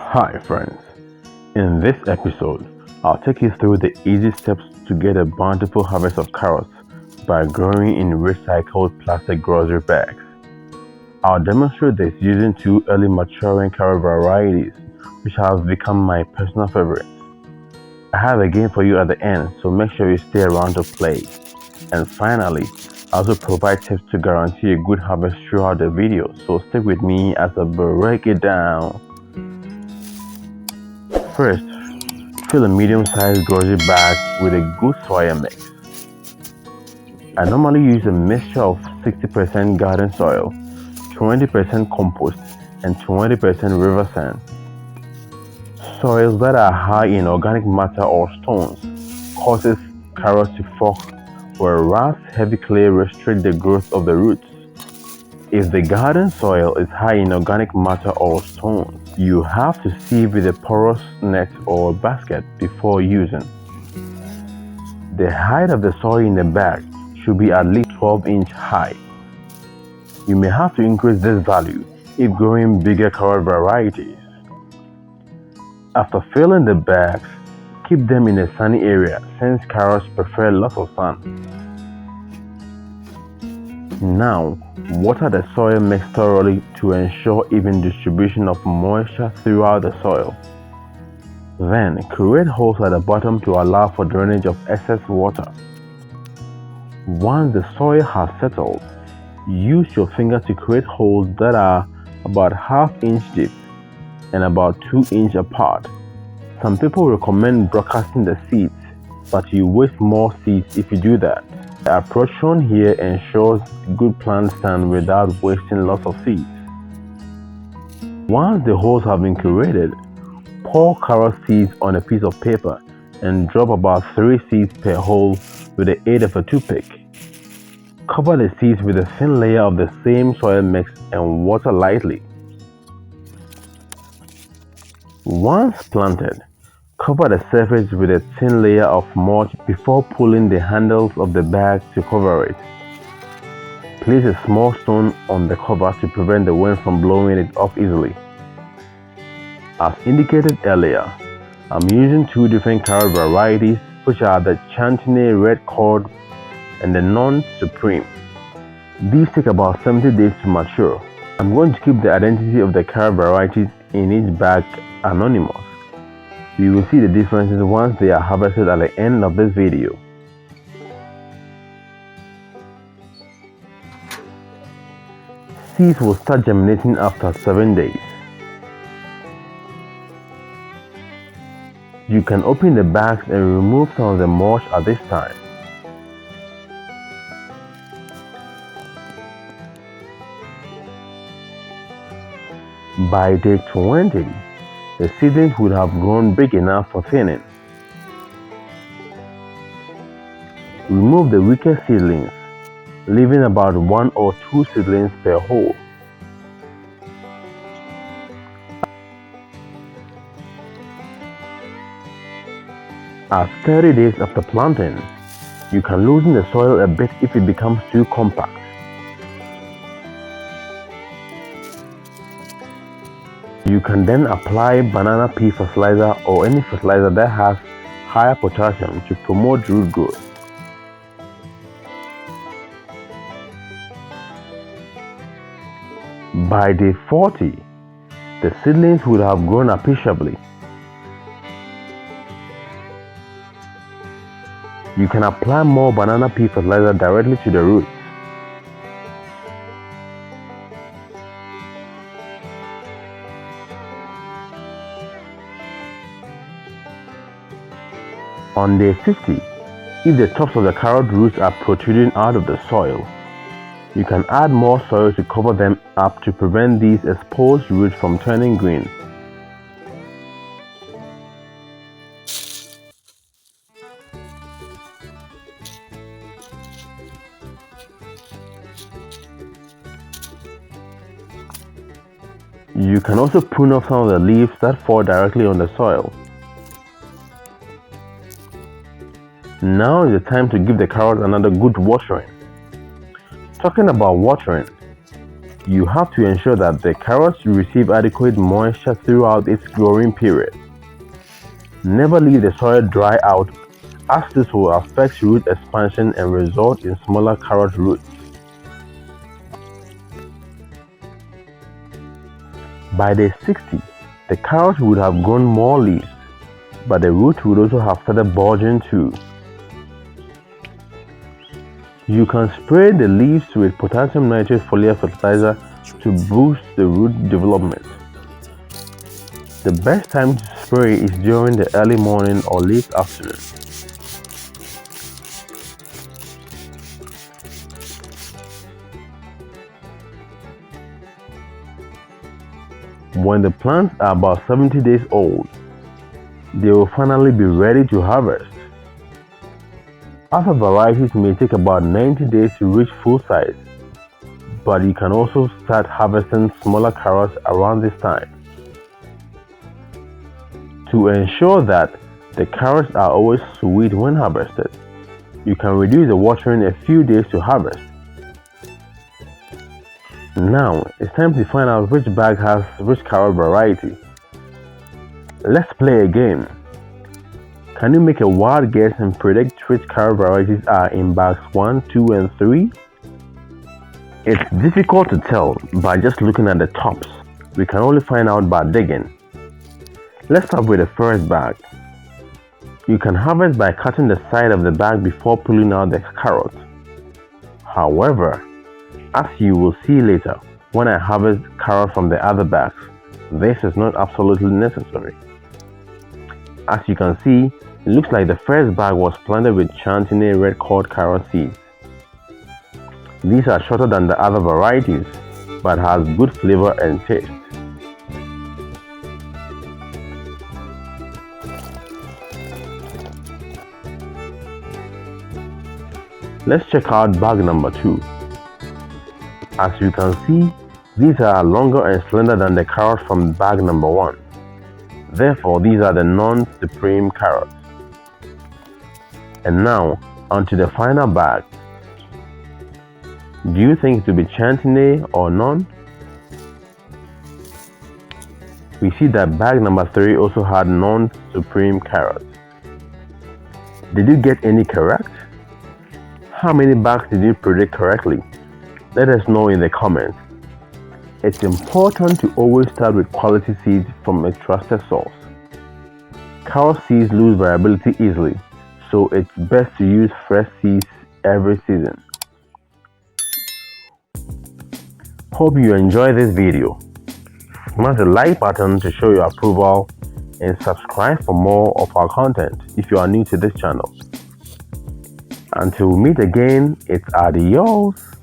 Hi friends, in this episode, I'll take you through the easy steps to get a bountiful harvest of carrots by growing in recycled plastic grocery bags. I'll demonstrate this using two early maturing carrot varieties which have become my personal favorites. I have a game for you at the end, so make sure you stay around to play. And finally, I also provide tips to guarantee a good harvest throughout the video, so stick with me as I break it down. First, fill a medium-sized grocery bag with a good soil mix. I normally use a mixture of 60% garden soil, 20% compost, and 20% river sand. Soils that are high in organic matter or stones causes carrots to fork, whereas heavy clay restricts the growth of the roots. If the garden soil is high in organic matter or stones, you have to sieve with a porous net or basket before using. The height of the soil in the bag should be at least 12-inch high. You may have to increase this value if growing bigger carrot varieties. After filling the bags, keep them in a sunny area since carrots prefer lots of sun. Now, water the soil mix thoroughly to ensure even distribution of moisture throughout the soil. Then, create holes at the bottom to allow for drainage of excess water. Once the soil has settled, use your finger to create holes that are about ½ inch deep and about 2 inches apart. Some people recommend broadcasting the seeds, but you waste more seeds if you do that. The approach shown here ensures good plant stand without wasting lots of seeds. Once the holes have been created, pour carrot seeds on a piece of paper and drop about 3 seeds per hole with the aid of a toothpick. Cover the seeds with a thin layer of the same soil mix and water lightly. Once planted, cover the surface with a thin layer of mulch before pulling the handles of the bag to cover it. Place a small stone on the cover to prevent the wind from blowing it off easily. As indicated earlier, I'm using two different carrot varieties, which are the Chantini Red Cord and the Non-Supreme. These take about 70 days to mature. I'm going to keep the identity of the carrot varieties in each bag anonymous. We will see the differences once they are harvested at the end of this video. Seeds will start germinating after 7 days. You can open the bags and remove some of the mulch at this time. By day 20, the seedlings would have grown big enough for thinning. Remove the weaker seedlings, leaving about 1 or 2 seedlings per hole. At 30 days after planting, you can loosen the soil a bit if it becomes too compact. You can then apply banana pea fertilizer or any fertilizer that has higher potassium to promote root growth. By day 40, the seedlings would have grown appreciably. You can apply more banana pea fertilizer directly to the roots. On day 50, if the tops of the carrot roots are protruding out of the soil, you can add more soil to cover them up to prevent these exposed roots from turning green. You can also prune off some of the leaves that fall directly on the soil. Now is the time to give the carrots another good watering. Talking about watering, You have to ensure that the carrots receive adequate moisture throughout its growing period. Never leave the soil dry out, as this will affect root expansion and result in smaller carrot roots. By day 60, the carrot would have grown more leaves, but the root would also have started bulging too. You can spray the leaves with potassium nitrate foliar fertilizer to boost the root development. The best time to spray is during the early morning or late afternoon. When the plants are about 70 days old, they will finally be ready to harvest. Other varieties may take about 90 days to reach full size, but you can also start harvesting smaller carrots around this time. To ensure that the carrots are always sweet when harvested, you can reduce the watering a few days to harvest. Now, it's time to find out which bag has which carrot variety. Let's play a game. Can you make a wild guess and predict which carrot varieties are in bags 1, 2, and 3? It's difficult to tell by just looking at the tops. We can only find out by digging. Let's start with the first bag. You can harvest by cutting the side of the bag before pulling out the carrot. However, as you will see later, when I harvest carrot from the other bags, this is not absolutely necessary. As you can see, it looks like the first bag was planted with Chantenay red cord carrot seeds. These are shorter than the other varieties, but has good flavor and taste. Let's check out bag number 2. As you can see, these are longer and slender than the carrots from bag number 1. Therefore, these are the non-supreme carrots. And now, onto the final bag. Do you think it will be Chantenay or none? We see that bag number 3 also had non-supreme carrots. Did you get any correct? How many bags did you predict correctly? Let us know in the comments. It's important to always start with quality seeds from a trusted source. Carrot seeds lose variability easily, so it's best to use fresh seeds every season. Hope you enjoyed this video. Smash the like button to show your approval and subscribe for more of our content if you are new to this channel. Until we meet again, it's adios.